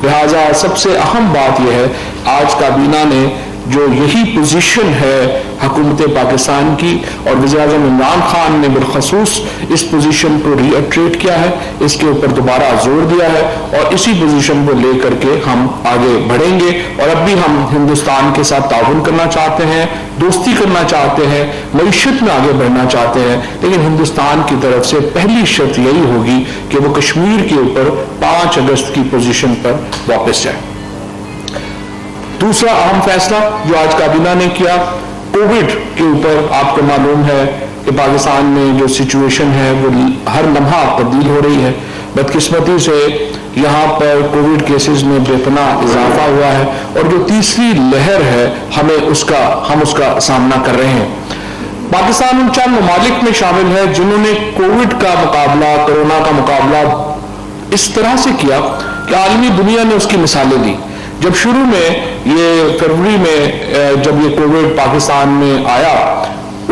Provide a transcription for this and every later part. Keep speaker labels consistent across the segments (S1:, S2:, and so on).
S1: لہٰذا سب سے اہم بات یہ ہے آج کابینہ نے جو یہی پوزیشن ہے حکومت پاکستان کی اور وزیر اعظم عمران خان نے بالخصوص اس پوزیشن کو ری ایٹریٹ کیا ہے، اس کے اوپر دوبارہ زور دیا ہے اور اسی پوزیشن کو لے کر کے ہم آگے بڑھیں گے۔ اور اب بھی ہم ہندوستان کے ساتھ تعاون کرنا چاہتے ہیں، دوستی کرنا چاہتے ہیں، معیشت میں آگے بڑھنا چاہتے ہیں، لیکن ہندوستان کی طرف سے پہلی شرط یہی ہوگی کہ وہ کشمیر کے اوپر 5 اگست کی پوزیشن پر واپس جائے۔ دوسرا اہم فیصلہ جو آج کابینہ نے کیا، کووڈ کے اوپر آپ کو معلوم ہے کہ پاکستان میں جو سچویشن ہے وہ ہر لمحہ تبدیل ہو رہی ہے۔ بدقسمتی سے یہاں پر کووڈ کیسز میں بے پناہ اضافہ ہوا ہے اور جو تیسری لہر ہے ہم اس کا سامنا کر رہے ہیں۔ پاکستان ان چند ممالک میں شامل ہے جنہوں نے کووڈ کا مقابلہ، کورونا کا مقابلہ اس طرح سے کیا کہ عالمی دنیا نے اس کی مثالیں دی۔ جب شروع میں یہ فروری میں جب یہ کووڈ پاکستان میں آیا،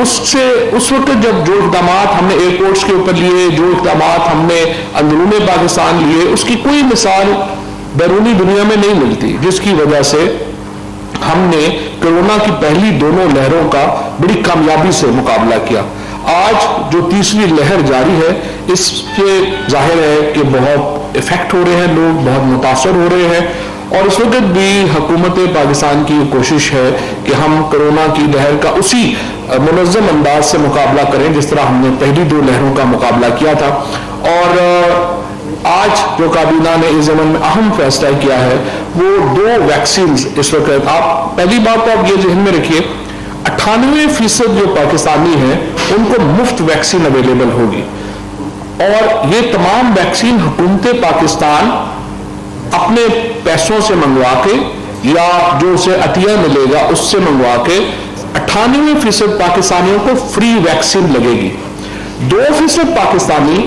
S1: اس وقت جب جو اقدامات ہم نے ایئرپورٹس کے اوپر لیے، جو اقدامات ہم نے اندرون پاکستان لیے، اس کی کوئی مثال بیرونی دنیا میں نہیں ملتی، جس کی وجہ سے ہم نے کورونا کی پہلی دونوں لہروں کا بڑی کامیابی سے مقابلہ کیا۔ آج جو تیسری لہر جاری ہے، اس سے ظاہر ہے کہ بہت افیکٹ ہو رہے ہیں، لوگ بہت متاثر ہو رہے ہیں اور اس وقت بھی حکومت پاکستان کی کوشش ہے کہ ہم کورونا کی لہر کا اسی منظم انداز سے مقابلہ کریں جس طرح ہم نے پہلی 2 لہروں کا مقابلہ کیا تھا۔ اور آج جو کابینہ نے اس زمن میں اہم فیصلہ کیا ہے وہ 2 ویکسینز اس وقت، آپ پہلی بات تو آپ یہ ذہن میں رکھیے 98% جو پاکستانی ہیں ان کو مفت ویکسین اویلیبل ہوگی اور یہ تمام ویکسین حکومت پاکستان اپنے پیسوں سے منگوا کے یا جو اسے عطیہ ملے گا اس سے منگوا کے 98% پاکستانیوں کو فری ویکسین لگے گی۔ 2% پاکستانی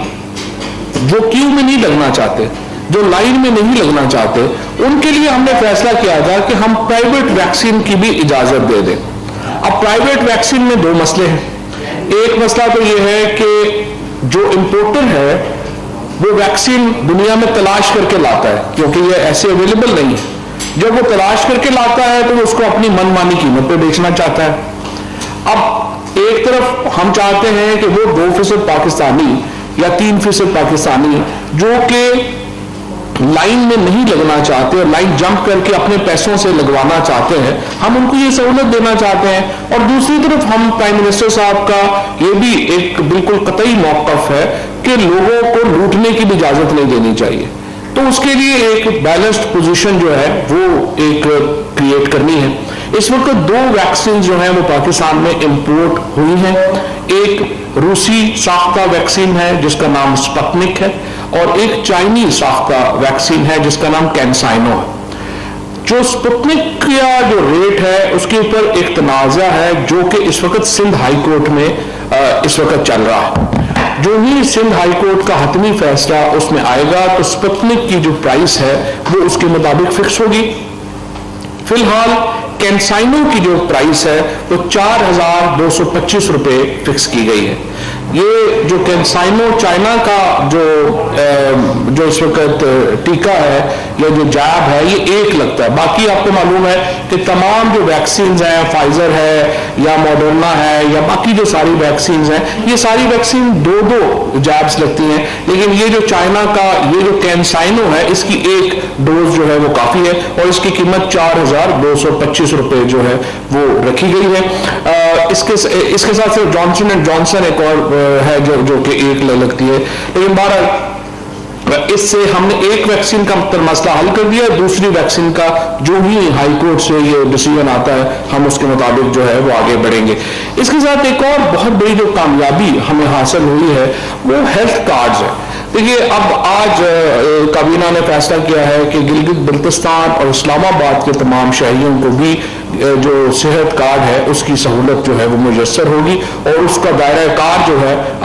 S1: جو کیو میں نہیں لگنا چاہتے، جو لائن میں نہیں لگنا چاہتے، ان کے لیے ہم نے فیصلہ کیا تھا کہ ہم پرائیویٹ ویکسین کی بھی اجازت دے دیں۔ اب پرائیویٹ ویکسین میں 2 مسئلے ہیں۔ ایک مسئلہ تو یہ ہے کہ جو امپورٹر ہے وہ ویکسین دنیا میں تلاش کر کے لاتا ہے کیونکہ یہ ایسے اویلیبل نہیں ہے۔ جب وہ تلاش کر کے لاتا ہے تو وہ اس کو اپنی من مانی قیمت پہ بیچنا چاہتا ہے۔ اب ایک طرف ہم چاہتے ہیں کہ وہ 2% پاکستانی یا 3% پاکستانی جو کہ لائن میں نہیں لگنا چاہتے اور لائن جمپ کر کے اپنے پیسوں سے لگوانا چاہتے ہیں، ہم ان کو یہ سہولت دینا چاہتے ہیں۔ اور دوسری طرف ہم پرائم منسٹر صاحب کا یہ بھی ایک بالکل قطعی موقف ہے کہ لوگوں کو لوٹنے کی بھی اجازت نہیں دینی چاہیے، تو اس کے لیے ایک بیلنسڈ پوزیشن جو ہے وہ ایک کریٹ کرنی ہے۔ اس وقت 2 ویکسین جو ہیں وہ پاکستان میں امپورٹ ہوئی ہیں۔ ایک روسی ساختہ ویکسین ہے جس کا نام سپتنک ہے اور ایک چائنی ساختہ ویکسین ہے جس کا نام کینسائنو ہے۔ جو سپتنک کا جو ریٹ ہے اس کے اوپر ایک تنازع ہے جو کہ اس وقت سندھ ہائی کورٹ میں اس وقت چل رہا ہے۔ جو ہی سندھ ہائی کورٹ کا حتمی فیصلہ اس میں آئے گا تو سپتنک کی جو پرائس ہے وہ اس کے مطابق فکس ہوگی۔ فی الحال کینسائنو کی جو پرائس ہے وہ 4,225 روپے فکس کی گئی ہے۔ یہ جو کینسائنو چائنا کا جو اس وقت ٹیکہ ہے یا جو جاب ہے یہ 1 لگتا ہے، باقی آپ کو معلوم ہے کہ تمام جو ویکسینز ہیں، فائزر ہے یا موڈرنا ہے یا باقی جو ساری ویکسینز ہیں، یہ ساری ویکسین 2 جابس لگتی ہیں، لیکن یہ جو چائنا کا یہ جو کینسائنو ہے اس کی 1 ڈوز جو ہے وہ کافی ہے اور اس کی قیمت 4,225 روپے جو ہے وہ رکھی گئی ہے۔ اس کے ساتھ جانسن اینڈ جانسن ایک اور ہے جو کہ 1 لگتی ہے، لیکن بہرحال اس سے ہم نے 1 ویکسین کا مسئلہ حل کر دیا، دوسری ویکسین کا جو ہی ہائی کورٹ سے یہ ڈیسیژن آتا ہے ہم اس کے مطابق جو ہے وہ آگے بڑھیں گے۔ اس کے ساتھ ایک اور بہت بڑی جو کامیابی ہمیں حاصل ہوئی ہے وہ ہیلتھ کارڈز ہے۔ دیکھیے اب آج کابینہ نے فیصلہ کیا ہے کہ گلگت بلتستان اور اسلام آباد کے تمام شہریوں کو بھی جو صحت کارڈ ہے اس کی سہولت جو ہے وہ میسر ہوگی اور اس کا دائرہ کار جو ہے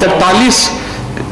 S1: 43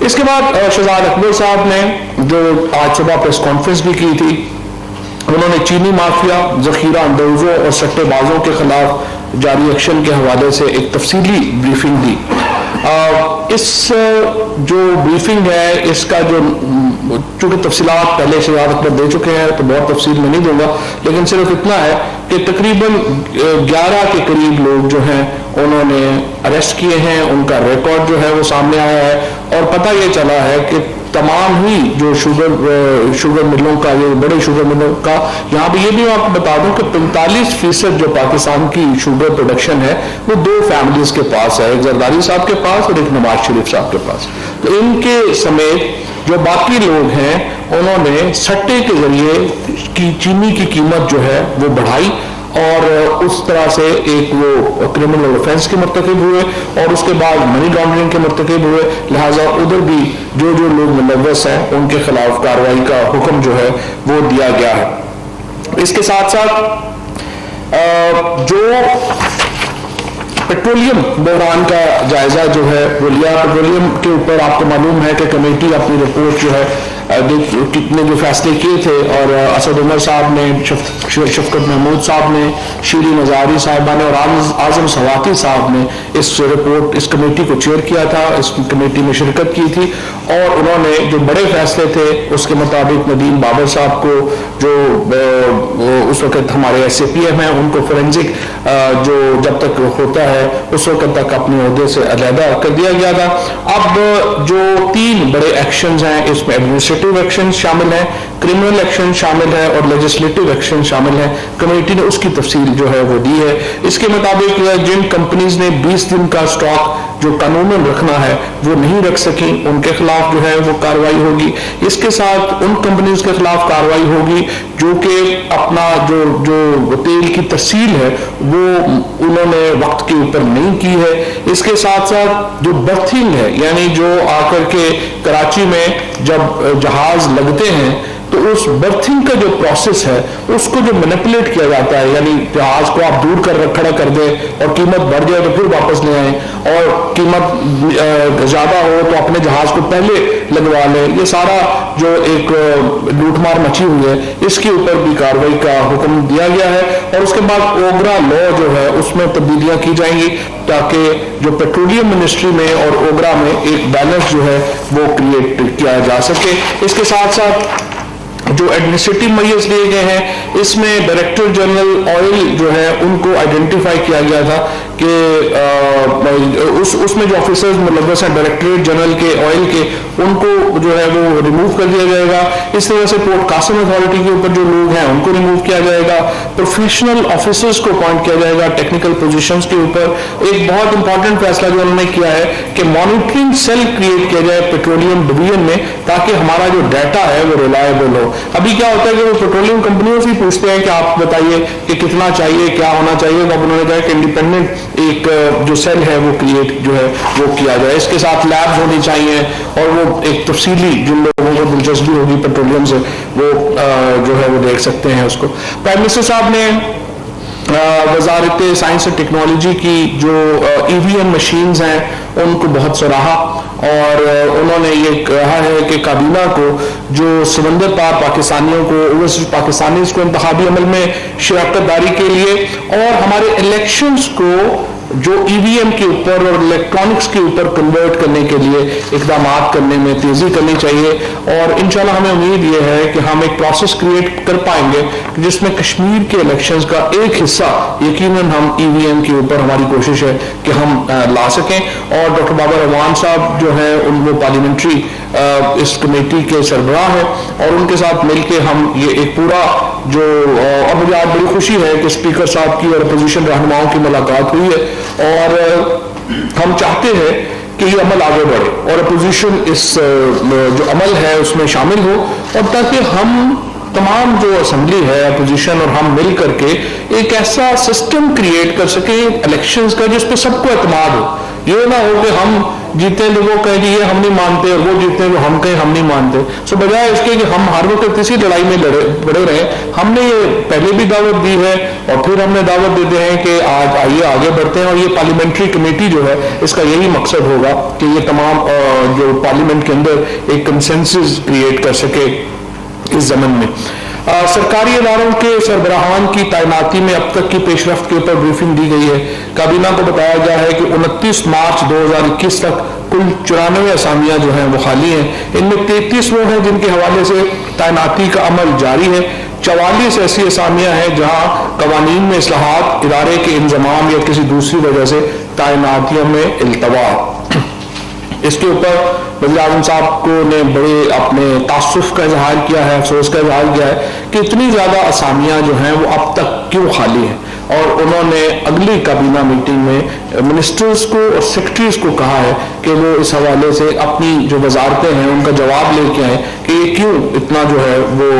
S1: اس کے بعد شہزاد اکبر صاحب نے جو آج صبح پریس کانفرنس بھی کی تھی، انہوں نے چینی مافیا، ذخیرہ اندوزوں اور سٹے بازوں کے خلاف جاری ایکشن کے حوالے سے ایک تفصیلی بریفنگ دی۔ اس جو بریفنگ ہے اس کا جو چونکہ تفصیلات پہلے شہزاد اکبر دے چکے ہیں تو بہت تفصیل میں نہیں دوں گا، لیکن صرف اتنا ہے کہ تقریباً 11 کے قریب لوگ جو ہیں انہوں نے اریسٹ کیے ہیں، ان کا ریکارڈ جو ہے وہ سامنے آیا ہے، اور پتہ یہ چلا ہے کہ تمام ہی جو شوگر ملوں کا، یہ بڑے شوگر ملوں کا، یہاں پہ یہ بھی میں آپ کو بتا دوں کہ 45% جو پاکستان کی شوگر پروڈکشن ہے وہ 2 فیملیز کے پاس ہے، ایک زرداری صاحب کے پاس اور ایک نواز شریف صاحب کے پاس۔ تو ان کے سمیت جو باقی لوگ ہیں انہوں نے سٹے کے ذریعے چینی کی قیمت جو ہے وہ بڑھائی، اور اس طرح سے ایک وہ کرمنل آفینس کے مرتکب ہوئے، اور اس کے بعد منی لانڈرنگ کے مرتکب ہوئے، لہٰذا ادھر بھی جو لوگ ملوث ہیں ان کے خلاف کارروائی کا حکم جو ہے وہ دیا گیا ہے۔ اس کے ساتھ ساتھ جو پیٹرولیم بحران کا جائزہ جو ہے وہ لیا، پیٹرولیم کے اوپر آپ کو معلوم ہے کہ کمیٹی اپنی رپورٹ جو ہے کتنے جو فیصلے کیے تھے، اور اسد عمر صاحب نے، شفقت محمود صاحب نے، شیری مزاری صاحبہ نے اور اعظم سواتی صاحب نے اس رپورٹ، اس کمیٹی کو چیئر کیا تھا، اس کمیٹی میں شرکت کی تھی، اور انہوں نے جو بڑے فیصلے تھے اس کے مطابق ندیم بابر صاحب کو، جو اس وقت ہمارے ایس اے پی ایم ہیں، ان کو فورینزک جو جب تک ہوتا ہے اس وقت تک اپنے عہدے سے علیحدہ کر دیا گیا تھا۔ اب جو 3 بڑے ایکشنز ہیں اس میں ایڈمنسٹریٹو ایکشن شامل ہیں، کرمنل ایکشن شامل ہے اور لیجسلیٹو ایکشن شامل ہے۔ کمیٹی نے اس کی تفصیل جو ہے وہ دی ہے۔ اس کے مطابق جن کمپنیز نے 20 دن کا سٹاک جو قانوناً رکھنا ہے وہ نہیں رکھ سکیں، ان کے خلاف جو ہے وہ کارروائی ہوگی۔ اس کے ساتھ ان کمپنیز کے خلاف کارروائی ہوگی جو کہ اپنا جو تیل کی ترسیل ہے وہ انہوں نے وقت کے اوپر نہیں کی ہے۔ اس کے ساتھ ساتھ جو برتھنگ ہے، یعنی جو آ کر کے کراچی میں جب جہاز لگتے ہیں تو اس برتھنگ کا جو پروسیس ہے اس کو جو مینپولیٹ کیا جاتا ہے، یعنی جہاز کو آپ دور کھڑا کر دیں اور قیمت بڑھ جائے تو پھر واپس لے آئیں، اور قیمت زیادہ ہو تو اپنے جہاز کو پہلے لگوا لیں، یہ سارا جو ایک لوٹ مار مچی ہوئی ہے اس کے اوپر بھی کارروائی کا حکم دیا گیا ہے۔ اور اس کے بعد اوگرا لا جو ہے اس میں تبدیلیاں کی جائیں گی تاکہ جو پیٹرولیم منسٹری میں اور اوگرا میں ایک بیلنس جو ہے وہ کریٹ کیا جا سکے۔ اس کے ساتھ ساتھ جو ایڈمنسٹریٹو میئرز لیے گئے ہیں اس میں ڈائریکٹر جنرل آئل جو ہے ان کو آئیڈینٹیفائی کیا گیا تھا کہ اس میں جو آفیسرز ملوث ہیں ڈائریکٹریٹ جنرل کے آئل کے، ان کو جو ہے وہ ریموو کر دیا جائے گا۔ اس طرح سے پورٹ قاسم اتھارٹی کے اوپر جو لوگ ہیں ان کو ریموو کیا جائے گا۔ پروفیشنل آفیسرز کو اپوائنٹ کیا جائے گا ٹیکنیکل پوزیشنز کے اوپر۔ ایک بہت امپورٹنٹ فیصلہ جو انہوں نے کیا ہے کہ مانیٹرنگ سیل کریٹ کیا جائے پیٹرولیم ڈویژن میں تاکہ ہمارا جو ڈیٹا ہے وہ ریلائبل ہو۔ ابھی کیا ہوتا ہے کہ وہ پیٹرولیم کمپنیوں سے پوچھتے ہیں کہ آپ بتائیے کہ کتنا چاہیے، کیا ہونا چاہیے، اب انہوں نے کہا کہ انڈیپینڈنٹ ایک جو سیل ہے وہ کریٹ جو ہے وہ کیا جائے۔ اس کے ساتھ لیبز ہونی چاہیے اور وہ ایک تفصیلی جن لوگوں کو دلچسپی ہوگی پیٹرولیم سے وہ جو ہے وہ دیکھ سکتے ہیں اس کو۔ پرائم منسٹر صاحب نے وزارت سائنس اور ٹیکنالوجی کی جو ای وی ایم مشینز ہیں ان کو بہت سراہا، اور انہوں نے یہ کہا ہے کہ کابینہ کو جو سمندر پار پاکستانیوں کو، اوورسیز پاکستانیز کو انتخابی عمل میں شراکت داری کے لیے اور ہمارے الیکشنز کو جو ای وی ایم کے اوپر اور الیکٹرانکس کے اوپر کنورٹ کرنے کے لیے اقدامات کرنے میں تیزی کرنی چاہیے، اور انشاءاللہ ہمیں امید یہ ہے کہ ہم ایک پروسیس کریٹ کر پائیں گے جس میں کشمیر کے الیکشنز کا ایک حصہ یقیناً ہم ای وی ایم کے اوپر ہماری کوشش ہے کہ ہم لا سکیں۔ اور ڈاکٹر بابر اعوان صاحب جو ہیں ان وہ پارلیمنٹری اس کمیٹی کے سربراہ ہیں، اور ان کے ساتھ مل کے ہم یہ ایک پورا جو، اور مجھے آج بڑی خوشی ہے کہ اسپیکر صاحب کی اور اپوزیشن رہنماؤں کی ملاقات ہوئی ہے، اور ہم چاہتے ہیں کہ یہ عمل آگے بڑھے اور اپوزیشن اس جو عمل ہے اس میں شامل ہو، اور تاکہ ہم تمام جو اسمبلی ہے اپوزیشن اور ہم مل کر کے ایک ایسا سسٹم کریٹ کر سکیں الیکشنز کا جس پہ سب کو اعتماد ہو۔ یہ نہ ہو کہ ہم جیتے لوگوں کہیں کہ یہ ہم نہیں مانتے اور وہ جیتے ہیں جو ہم کہیں ہم نہیں مانتے. سو بجائے اس کے کہ ہم ہر وقت اسی لڑائی میں بڑے رہے, ہم نے یہ پہلے بھی دعوت دی ہے اور پھر ہم نے دعوت دیتے ہیں کہ آج آئیے آگے بڑھتے ہیں. اور یہ پارلیمنٹری کمیٹی جو ہے اس کا یہی مقصد ہوگا کہ یہ تمام جو پارلیمنٹ کے اندر ایک کنسنسس کریٹ کر سکے اس زمن میں. سرکاری اداروں کے سربراہان کی تعیناتی میں اب تک کی پیش رفت کے اوپر بریفنگ دی گئی ہے. کابینہ کو بتایا گیا ہے کہ 29 مارچ 2021 تک کل 94 اسامیاں جو ہیں وہ خالی ہیں. ان میں 33 وہ ہیں جن کے حوالے سے تعیناتی کا عمل جاری ہے. 44 ایسی اسامیاں ہیں جہاں قوانین میں اصلاحات, ادارے کے انضمام یا کسی دوسری وجہ سے تعیناتیوں میں التوا. اس کے اوپر وزیر اعظم صاحب کو نے بڑے اپنے تعصف کا اظہار کیا ہے, افسوس کا اظہار کیا ہے کہ اتنی زیادہ اسامیاں جو ہیں وہ اب تک کیوں خالی ہیں. اور انہوں نے اگلی کابینہ میٹنگ میں منسٹرز کو اور سیکرٹریز کو کہا ہے کہ وہ اس حوالے سے اپنی جو وزارتیں ہیں ان کا جواب لے کے آئیں کہ یہ کیوں اتنا جو ہے وہ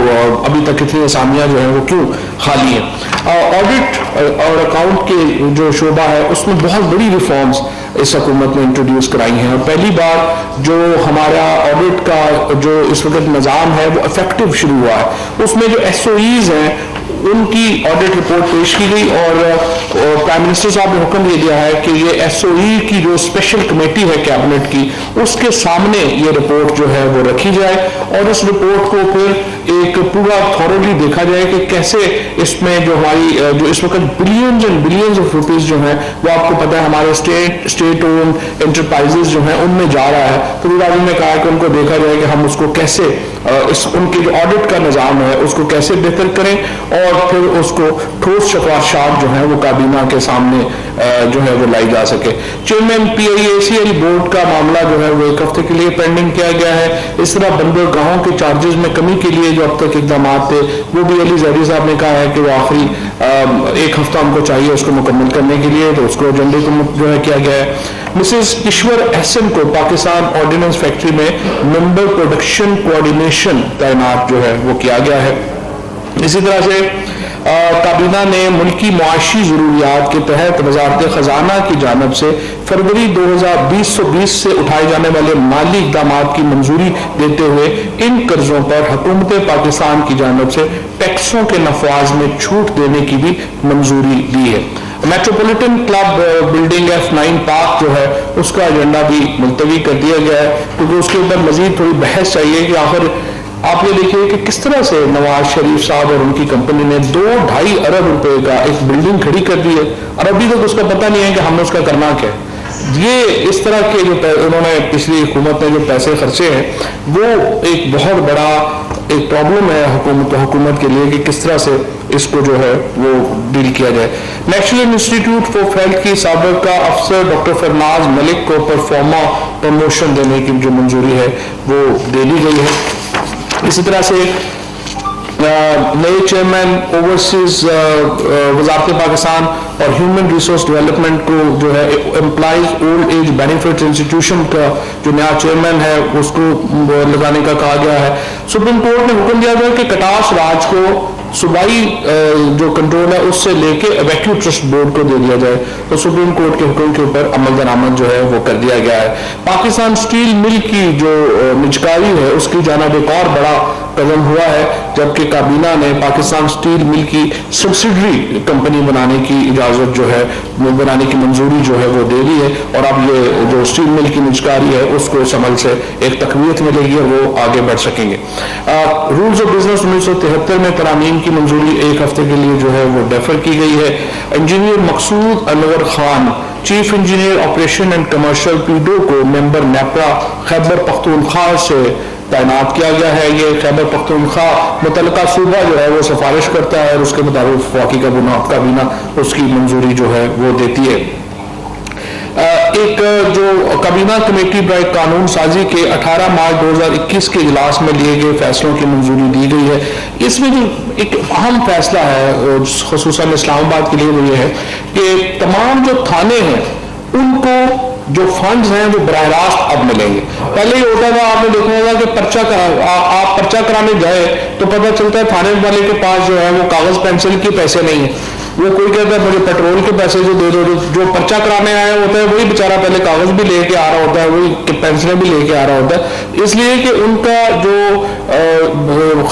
S1: ابھی تک اتنی اسامیاں جو ہیں وہ کیوں خالی ہیں. آڈٹ اور اکاؤنٹ کے جو شعبہ ہے اس میں بہت بڑی ریفارمز اس حکومت نے انٹروڈیوس کرائی ہیں. اور پہلی بار جو ہمارا آڈٹ کا جو اس وقت نظام ہے وہ افیکٹو شروع ہوا ہے. اس میں جو SOEs ہیں ان کی آڈٹ رپورٹ پیش کی گئی اور پرائم منسٹر صاحب نے حکم دے دیا ہے کہ یہ SOE کی جو اسپیشل کمیٹی ہے کیبنٹ کی اس کے سامنے یہ رپورٹ جو ہے وہ رکھی جائے اور اس رپورٹ کو پھر ایک پورا تھورلی دیکھا جائے کہ کیسے اس میں جو ہماری جو اس وقت billions and billions of rupees جو ہیں وہ آپ کو پتہ ہے ہمارے اسٹیٹ اون انٹرپرائزز جو ہیں ان میں جا رہا ہے. تو وزیر اعظم نے کہا کہ ان کو دیکھا جائے کہ ہم اس کو کیسے ان کے جو آڈٹ کا نظام ہے اس کو کیسے بہتر کریں اور پھر اس کو ٹھوس سفارشات جو ہیں وہ کابینہ کے سامنے جو ہے وہ لائی جا سکے. چیئرمین PIACL بورڈ کا معاملہ جو ہے وہ 1 ہفتے کے لیے پینڈنگ کیا گیا ہے. اس طرح بندرگاہوں کے چارجز میں کمی کے لیے جو اب تک اقدامات تھے وہ بھی علی زیدی صاحب نے کہا ہے کہ وہ آخری 1 ہفتہ ہم کو چاہیے اس کو مکمل کرنے کے لیے, تو اس کو ایجنڈے کو جو ہے کیا گیا ہے. مسز کشور احسن کو پاکستان آرڈیننس فیکٹری میں ممبر پروڈکشن کوآرڈینیشن تعینات جو ہے وہ کیا گیا ہے. اسی طرح سے کابینہ نے ملکی معاشی ضروریات کے تحت وزارت خزانہ کی جانب سے فروری 2020 سے اٹھائے جانے والے مالی اقدامات کی منظوری دیتے ہوئے ان قرضوں پر حکومت پاکستان کی جانب سے ٹیکسوں کے نفاذ میں چھوٹ دینے کی بھی منظوری دی ہے. Metropolitan club building F9 park جو ہے اس کا ایجنڈا بھی ملتوی کر دیا گیا ہے کیونکہ اس کے اوپر مزید تھوڑی بحث چاہیے کہ آخر آپ یہ دیکھیے کہ کس طرح سے نواز شریف صاحب اور ان کی کمپنی نے 2-2.5 ارب روپے کا ایک بلڈنگ کھڑی کر دی ہے اور ابھی تک اس کا پتہ نہیں ہے کہ ہم نے اس کا کرنا کیا ہے. یہ اس طرح کے جو انہوں نے پچھلی حکومت نے جو پیسے خرچے ہیں وہ ایک بہت بڑا ایک پرابلم ہے حکومت کے لیے کہ کس طرح سے اس کو جو ہے وہ ڈیل کیا جائے. نیشنل انسٹیٹیوٹ آف ہیلتھ کی سابقہ افسر ڈاکٹر فرناز ملک کو پرفارما پروموشن دینے کی جو منظوری ہے وہ دے دی گئی ہے. اسی طرح سے نئے چیئرمین اوورسیز وزارت پاکستان اور ہیومن ریسورس ڈیولپمنٹ کو جو ہے employees old age benefit institution کا جو نیا چیئرمین ہے اس کو لگانے کا کہا گیا ہے. سپریم کورٹ نے حکم دیا گیا کہ کٹاس راج کو صوبائی جو کنٹرول ہے اس سے لے کے ایویکیو ٹرسٹ بورڈ کو دے دیا جائے. تو سپریم کورٹ کے حکم کے اوپر عمل درآمد جو ہے وہ کر دیا گیا ہے. پاکستان اسٹیل مل کی جو نجکاری ہے اس کی جانب ایک اور بڑا قدم ہوا ہے جبکہ کابینہ نے پاکستان اسٹیل مل کی سبسڈری کمپنی بنانے کی اجازت جو ہے بنانے کی منظوری جو ہے وہ دے دی ہے اور اب یہ جو اسٹیل مل کی نجکاری ہے اس کو اس عمل سے ایک تقویت ملے گی اور وہ آگے بڑھ سکیں گے. رولز آف بزنس 1973 میں ترامیم کی منظوری 1 ہفتے کے لیے جو ہے وہ ڈیفر کی گئی ہے. Engineer Maqsood Anwar Khan chief engineer operation and commercial PDO کو ممبر نیپرا خیبر پختونخوا سے تعینات کیا گیا ہے. یہ خیبر پختونخوا متعلقہ صوبہ جو ہے وہ سفارش کرتا ہے اور اس کے مطابق وفاقی کابینہ اس کی منظوری جو ہے وہ دیتی ہے. ایک جو کابینہ کمیٹی برائے قانون سازی کے 18 مارچ 2021 کے اجلاس میں لیے گئے فیصلوں کی منظوری دی گئی ہے. اس میں جو ایک اہم فیصلہ ہے خصوصاً اسلام آباد کے لیے وہ یہ ہے کہ تمام جو تھانے ہیں ان کو جو فنڈز ہیں وہ براہ راست اب ملیں گے. پہلے یہ ہوتا تھا آپ نے دیکھا ہوگا کہ آپ پرچہ کرانے جائے تو پتہ چلتا ہے تھانے والے کے پاس جو ہے وہ کاغذ پینسل کے پیسے نہیں ہیں وہ کوئی کہتا ہے مجھے پیٹرول کے پیسے جو دے دو, جو پرچہ کرانے آیا ہوتا ہے وہی بیچارہ پہلے کاغذ بھی لے کے آ رہا ہوتا ہے, وہی پینسلیں بھی لے کے آ رہا ہوتا ہے, اس لیے کہ ان کا جو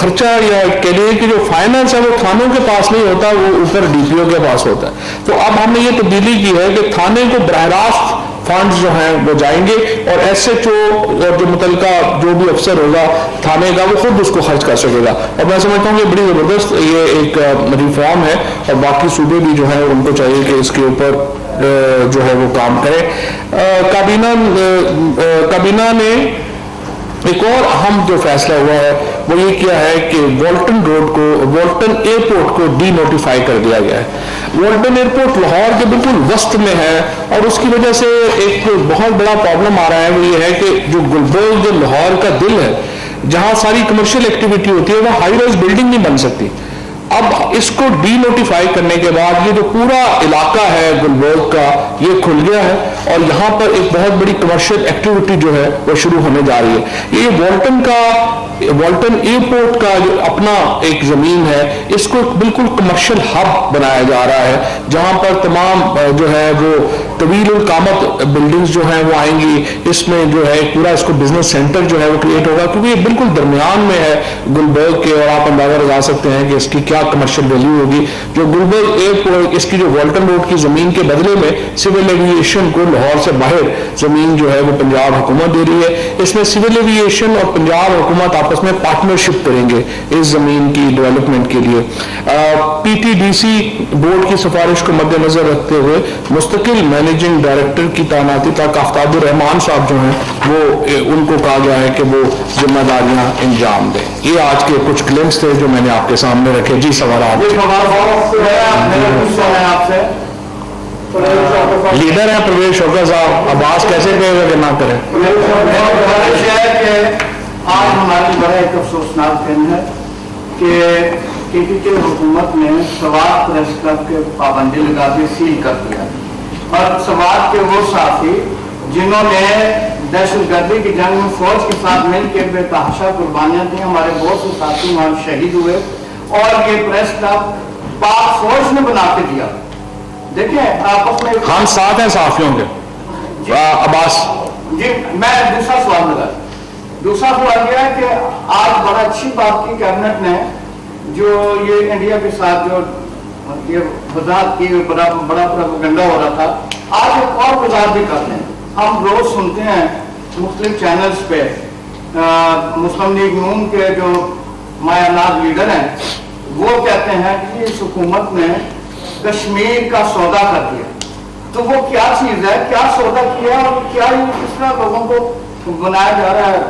S1: خرچہ یا کہہ لیے کہ جو فائننس ہے وہ تھانوں کے پاس نہیں ہوتا, وہ اوپر ڈی پی او کے پاس ہوتا ہے. تو اب ہم نے یہ تبدیلی کی ہے کہ تھانے کو براہ راست فنڈز جو ہیں وہ جائیں گے, اور ایس ایچ او اور جو متعلقہ جو بھی افسر ہوگا تھانے کا وہ خود اس کو خرچ کر سکے گا. اور میں سمجھتا ہوں کہ بڑی زبردست یہ ایک ریفارم ہے, اور باقی صوبے بھی جو ہیں ان کو چاہیے کہ اس کے اوپر جو ہے وہ کام کرے. کابینہ نے ایک اور اہم جو فیصلہ ہوا ہے وہ یہ کیا ہے کہ والٹن ایئرپورٹ کو ڈی نوٹیفائی کر دیا گیا ہے. والٹن ایئرپورٹ لاہور کے بالکل وسط میں ہے, اور اس کی وجہ سے ایک بہت بڑا پرابلم آ رہا ہے, وہ یہ ہے کہ جو گلبرگ جو لاہور کا دل ہے جہاں ساری کمرشل ایکٹیویٹی ہوتی ہے وہ ہائی رائز بلڈنگ نہیں بن سکتی. اب اس کو ڈی نوٹیفائی کرنے کے بعد یہ جو پورا علاقہ ہے گلبرگ کا یہ کھل گیا ہے, اور یہاں پر ایک بہت بڑی کمرشل ایکٹیویٹی جو ہے وہ شروع ہونے جا رہی ہے. یہ والٹن ایئرپورٹ کا جو اپنا ایک زمین ہے اس کو ایک بالکل کمرشل ہب بنایا جا رہا ہے, جہاں پر تمام جو ہے وہ طویل القامت بلڈنگز جو ہیں وہ آئیں گی. اس میں جو ہے پورا اس کو بزنس سینٹر جو ہے وہ کریٹ ہوگا, کیونکہ یہ بالکل درمیان میں ہے گلبرگ کے, اور آپ اندازہ لگا سکتے ہیں کہ اس کی کیا کمرشل ویلیو ہوگی. جو گلبرگ ایئرپورٹ اس کی جو والٹن روڈ کی زمین کے بدلے میں سول ایویشن کو لاہور سے باہر زمین جو ہے وہ پنجاب حکومت دے رہی ہے. اس میں سول ایویشن اور پنجاب حکومت آپس میں پارٹنرشپ کریں گے اس زمین کی ڈیولپمنٹ کے لیے. P T D C board کی سفارش کو مد نظر رکھتے ہوئے مستقل مینیجنگ ڈائریکٹر کی تعیناتی تک آفتاب الرحمان صاحب جو ہیں وہ ان کو کہا گیا ہے کہ وہ ذمہ داریاں انجام دیں. یہ آج کے کچھ کلمس تھے جو میں نے آپ کے سامنے رکھے. جی سوالات. لیڈر ہیں پرویز شوکت صاحب, عباس کیسے کہے گا کہ نہ کریں.
S2: آج ہماری بڑا ایک افسوسناک دن ہے کہ پی پی کے حکومت نے سوات پریس کلب کے پابندی لگا کے سیل کر دیا, اور سوات کے وہ صحافی جنہوں نے دہشت گردی کی جنگ میں فوج کے ساتھ مل کے بے تحاشا قربانیاں دیں, ہمارے بہت سے ساتھی وہاں شہید ہوئے, اور یہ پریس کلب پاک فوج نے بنا کے دیا. دیکھیں آپ اپنے
S1: ہم ساتھ ہیں صحافیوں کے. عباس
S2: جی میں دوسرا سوال یہ ہے کہ آج بڑا اچھی بات کی کیبنٹ نے جو یہ انڈیا کے ساتھ جو یہ وضاحت کی بڑا پروپیگنڈا ہو رہا تھا, آج ایک اور وضاحت بھی کرتے ہیں. ہم روز سنتے ہیں مختلف چینلز پہ مسلم لیگ نون کے جو مایہ ناز لیڈر ہیں وہ کہتے ہیں کہ اس حکومت نے کشمیر کا سودا کر دیا. تو وہ کیا چیز ہے, کیا سودا کیا, اور کیا کس طرح لوگوں کو بنایا جا رہا ہے.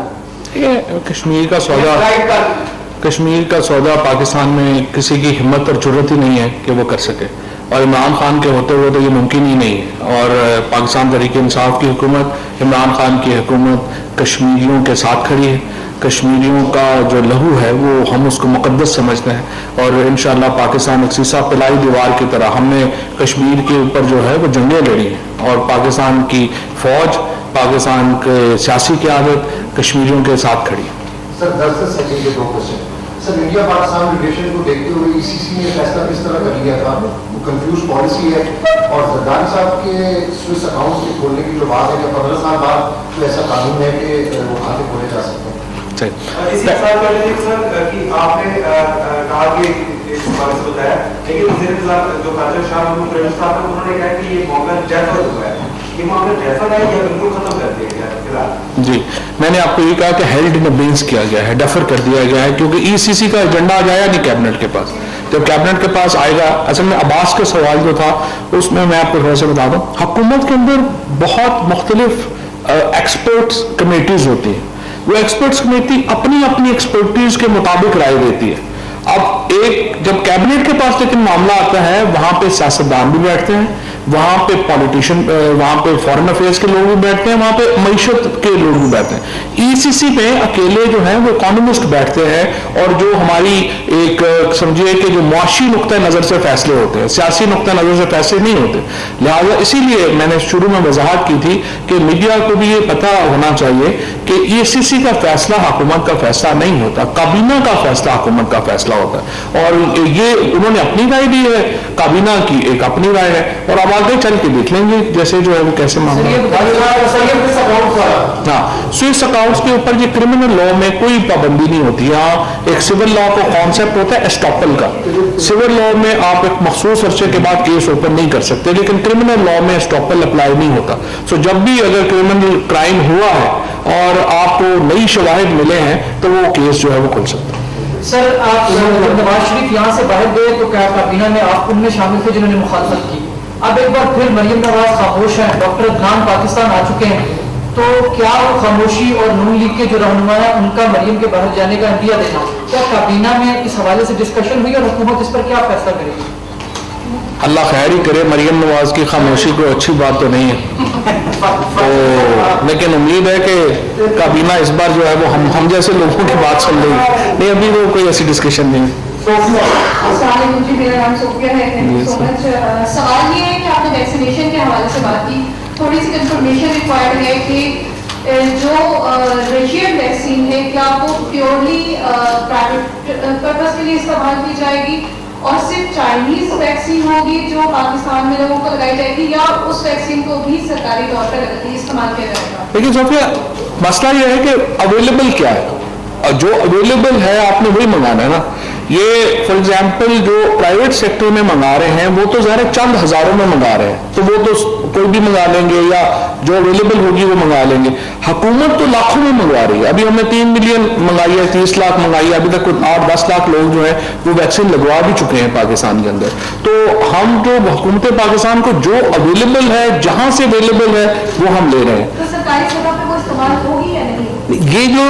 S1: کشمیر کا سودا پاکستان میں کسی کی ہمت اور جرت ہی نہیں ہے کہ وہ کر سکے, اور عمران خان کے ہوتے ہوئے تو یہ ممکن ہی نہیں ہے. اور پاکستان تحریک انصاف کی حکومت, عمران خان کی حکومت کشمیریوں کے ساتھ کھڑی ہے. کشمیریوں کا جو لہو ہے وہ ہم اس کو مقدس سمجھتے ہیں, اور انشاءاللہ پاکستان ایک سیسا پلائی دیوار کی طرح ہم نے کشمیر کے اوپر جو ہے وہ جنگیں لڑی ہیں, اور پاکستان کی فوج, پاکستان کے سیاسی قیادت کشمیریوں کے ساتھ کھڑی ہے.
S3: سر 10 سیکنڈ کے 2 کوشچن. سر انڈیا پاکستان ریلیشن کو دیکھتے ہوئے ای سی سی نے فیصلہ کس طرح کر لیا تھا, وہ کنفیوز پالیسی ہے, اور زرداری صاحب کے سوئس اکاؤنٹس کے کھولنے کی جو بات ہے کہ 15 سال بعد تو ایسا قانون ہے کہ وہ کھاتے کھولے جا سکتے ہیں.
S4: اسی سال پہلے سر کہ آپ نے کہا کہ اس بارے سے بتایا, لیکن وزیر جو خارجہ شاہ محمود قریشی صاحب ہیں انہوں نے کہا کہ یہ معاملہ ڈیفر ہوا ہے. یہ معاملہ ڈیفر ہے یا بالکل ختم کر دیا گیا فی الحال؟
S1: جی میں نے آپ کو یہ کہا کہ ہیلڈ ان ابینس کیا گیا ہے, ڈیفر کر دیا گیا ہے, کیونکہ ای سی سی کا ایجنڈا آج آیا نہیں کیبنٹ کے پاس. جب کیبنٹ کے پاس آئے گا, اصل میں عباس کا سوال جو تھا اس میں آپ کو تھوڑا سا بتا دوں, حکومت کے اندر بہت مختلف ایکسپرٹس کمیٹیز ہوتی ہیں. وہ ایکسپرٹس کمیٹی اپنی ایکسپرٹیز کے مطابق رائے دیتی ہے. اب جب کیبنٹ کے پاس لیکن معاملہ آتا ہے وہاں پہ سیاستدان بھی بیٹھتے ہیں, وہاں پہ پالیٹیشین, وہاں پہ فارن افیئرس کے لوگ بھی بیٹھتے ہیں, وہاں پہ معیشت کے لوگ بھی بیٹھتے ہیں. ای سی سی پہ اکیلے جو ہیں وہ اکانومسٹ بیٹھتے ہیں, اور جو ہماری ایک سمجھیے کہ جو معاشی نقطۂ نظر سے فیصلے ہوتے ہیں, سیاسی نقطۂ نظر سے فیصلے نہیں ہوتے. لہٰذا اسی لیے میں نے شروع میں وضاحت کی تھی کہ میڈیا کو بھی یہ پتہ ہونا چاہیے کہ کہ ECC کا فیصلہ حکومت کا فیصلہ نہیں ہوتا, کابینہ کا فیصلہ حکومت کا فیصلہ ہوتا ہے. اور یہ انہوں نے اپنی رائے دی ہے, کابینہ کی ایک اپنی رائے ہے, اور اب آگے چل کے دیکھ لیں گے جیسے جو ہے وہ کیسے معاملہ. ہاں, سوئس اکاؤنٹس کے اوپر یہ کرمنل لا میں کوئی پابندی نہیں ہوتی. یہاں ایک سول لا کا کانسیپٹ ہوتا ہے اسٹاپل کا. سول لا میں آپ ایک مخصوص عرصے کے بعد کیس اوپن نہیں کر سکتے, لیکن کرمنل لا میں اسٹاپل اپلائی نہیں ہوتا. سو جب بھی اگر کرمنل کرائم ہوا ہے اور آپ کو نئی شواہد ملے ہیں تو وہ کیس جو ہے وہ کھل سکتا ہے.
S5: سر آپ نواز شریف یہاں سے باہر گئے تو کیا کابینہ میں آپ ان میں شامل تھے جنہوں نے مخالفت کی؟ اب ایک بار پھر مریم نواز خاموش ہیں, ڈاکٹر عدنان پاکستان آ چکے ہیں, تو کیا وہ خاموشی اور نون لیگ کے جو رہنما ہیں ان کا مریم کے باہر جانے کا عندیہ دینا, کیا کابینہ میں اس حوالے سے ڈسکشن ہوئی اور حکومت اس پر کیا فیصلہ کرے گی؟
S1: اللہ خیر ہی کرے, مریم نواز کی خاموشی کوئی اچھی بات تو نہیں ہے, تو لیکن امید ہے کہ کابینہ اس بار جو ہے وہ ہم جیسے لوگوں کی بات سن لے گی. نہیں, ابھی وہ کوئی ایسی ڈسکشن نہیں ہے.
S6: السلام علیکم جی, میرا نام صوفیہ ہے. تھینک یو سو مچ. سوال یہ ہے کہ آپ نے ویکسینیشن کے حوالے سے بات کی, تھوڑی سی کنفرمیشن ریکوائرڈ ہے کہ جو رشین ویکسین ہے کیا وہ پیورلی پرائیویٹ پرپز کے لیے استعمال کی جائے گی اور صرف چائنیز ویکسین ہوگی جو پاکستان میں لوگوں کو لگائی جائے گی, یا اس ویکسین کو بھی سرکاری طور پر استعمال کیا جائے گا؟
S1: لیکن صوفیہ, مسئلہ یہ ہے کہ اویلیبل کیا ہے, اور جو اویلیبل ہے آپ نے وہی منگانا ہے نا. یہ فار ایگزامپل جو پرائیویٹ سیکٹر میں منگا رہے ہیں وہ تو ظاہر چند ہزاروں میں منگا رہے ہیں, تو وہ تو کوئی بھی منگا لیں گے, یا جو اویلیبل ہوگی وہ منگا لیں گے. حکومت تو لاکھوں میں منگوا رہی ہے. ابھی ہم نے 3 ملین منگائی ہے, 30 لاکھ منگائی ہے, ابھی تک 8-10 لاکھ لوگ جو ہیں وہ ویکسین لگوا بھی چکے ہیں پاکستان کے اندر. تو ہم جو حکومت پاکستان کو جو اویلیبل ہے, جہاں سے اویلیبل ہے وہ ہم لے رہے ہیں.
S6: تو سرکاری سطح پہ وہ استعمال ہوگی یا نہیں؟
S1: یہ جو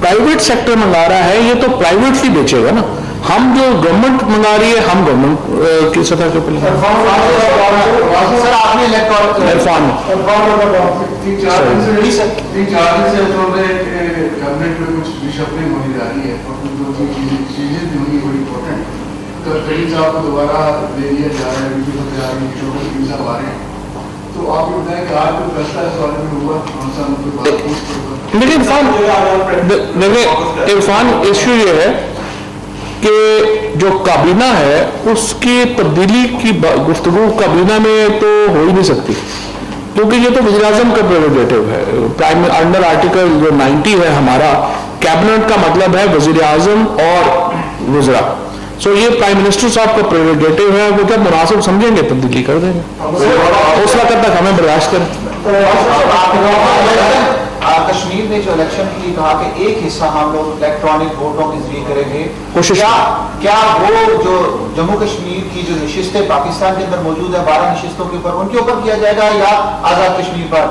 S1: پرائیویٹ سیکٹر منگا رہا ہے یہ تو پرائیویٹلی بیچے گا نا. ہم جو گورنمنٹ منگا رہی ہے ہم گورنمنٹ کی سطح کے اوپر.
S3: سر آپ نے
S1: عرفان
S7: گورنمنٹ میں کچھ ریشفلنگ ہونی جا رہی ہے اور کچھ 2-3 چیزیں بھی ہونی بڑی امپورٹنٹ. کئی صاحب کو دوبارہ لے لیا جا رہا ہے, چھوٹے صاحب آ رہے ہیں, تو آپ یہ بتائیں کہ آج جو فیصلہ اس بارے میں ہوا کون سا؟
S1: لیکن عرفان ایشو یہ ہے کہ جو کابینہ ہے اس کی تبدیلی کی گفتگو کابینہ میں تو ہو ہی نہیں سکتی, کیونکہ یہ تو وزیر اعظم کا پریروگیٹو ہے. انڈر آرٹیکل جو 90 ہے ہمارا, کیبنٹ کا مطلب ہے وزیر اعظم اور وزراء. سو یہ پرائم منسٹر صاحب کا پریروگیٹو ہے, وہ جب مناسب سمجھیں گے تبدیلی کر دیں گے. اس وقت تک ہمیں برداشت کریں.
S8: کشمیر نے جو الیکشن کی کہا کہ ایک حصہ ہم لوگ الیکٹرانک ووٹوں کے ذریعے کریں گے, کیا وہ جو جموں کشمیر کی جو نشستیں پاکستان کے اندر موجود ہے 12 نشستوں کے اوپر, ان کے اوپر کیا جائے گا یا آزاد کشمیر پر؟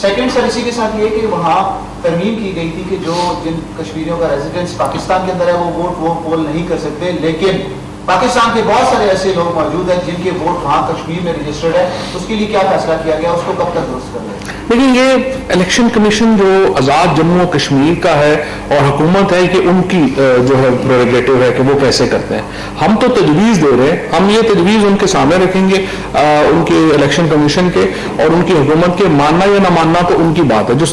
S8: سیکنڈ سر اسی کے ساتھ یہ کہ وہاں ترمیم کی گئی تھی کہ جو جن کشمیریوں کا ریزیڈنس پاکستان کے اندر ہے وہ ووٹ وہ پول نہیں کر سکتے, لیکن پاکستان کے بہت سارے ایسے لوگ موجود ہیں جن کے ووٹ وہاں کشمیر میں رجسٹرڈ ہے. اس کے لیے کیا فیصلہ کیا گیا, اس کو کب تک درست کر لیں؟
S1: لیکن یہ الیکشن کمیشن جو آزاد جموں کشمیر کا ہے اور حکومت ہے کہ ان کی جو ہے پریروگیٹو ہے کہ وہ کیسے کرتے ہیں. ہم تو تجویز دے رہے ہیں, ہم یہ تجویز ان کے سامنے رکھیں گے ان کے الیکشن کمیشن کے, اور ان کی حکومت کے ماننا یا نہ ماننا تو ان کی بات ہے. جس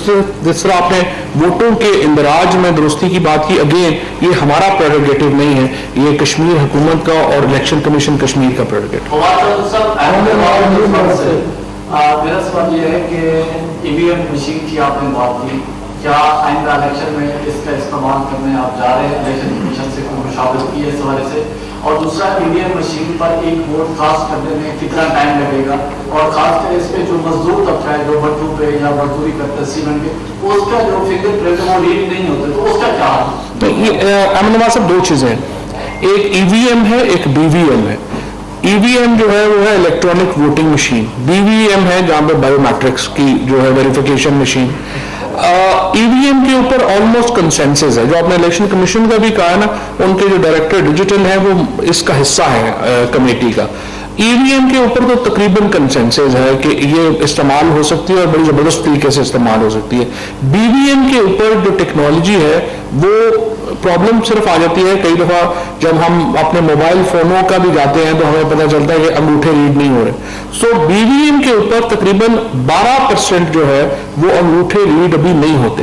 S1: طرح آپ نے ووٹوں کے اندراج میں درستی کی بات کی, اگین یہ ہمارا پریروگیٹو نہیں ہے, یہ کشمیر حکومت کا اور الیکشن کمیشن کشمیر کا پریروگیٹو.
S9: میرا سوال یہ ہے کہ EVM مشین کی آپ نے بات کی, کیا آئندہ الیکشن میں اس کا استعمال کرنے آپ جا رہے ہیں؟ الیکشن کمیشن سے کوئی مشاورت کی ہے اس حوالے سے؟ اور دوسرا, EVM مشین پر ایک ووٹ کاسٹ کرنے میں کتنا ٹائم لگے گا, اور خاص کر اس پہ جو مزدور طبقہ ہے جو بٹو پہ یا مزدوری کرتا ہے سیمنٹ پہ, اس کا جو فنگر پرنٹ وہ ریڈ نہیں ہوتے, تو اس کا کیا حال؟
S1: امن نواز صاحب, 2 چیزیں ہیں, ایک EVM ہے, ایک BVM ہے. EVM جو ہے وہ ہے الیکٹرانک ووٹنگ مشین, BVM ہے جہاں پہ بایو میٹرکس کی جو ہے ویریفیکیشن مشین. EVM کے اوپر آلموسٹ کنسنسس ہے, جو آپ نے الیکشن کمیشن کا بھی کہا نا, ان کے جو ڈائریکٹر ڈیجیٹل ہیں وہ اس کا حصہ ہے کمیٹی کا. EVM کے اوپر تو تقریباً کنسنسس ہے کہ یہ استعمال ہو سکتی ہے اور بڑی زبردست طریقے سے استعمال ہو سکتی ہے. BVM کے اوپر جو ٹیکنالوجی ہے وہ پرابلم صرف آ جاتی ہے کئی دفعہ جب ہم اپنے موبائل فونوں کا بھی جاتے ہیں تو ہمیں پتہ چلتا ہے کہ انگوٹھے ریڈ نہیں ہو رہے. سو BVM کے اوپر تقریباً 12% جو ہے وہ انگوٹھے ریڈ ابھی نہیں ہوتے.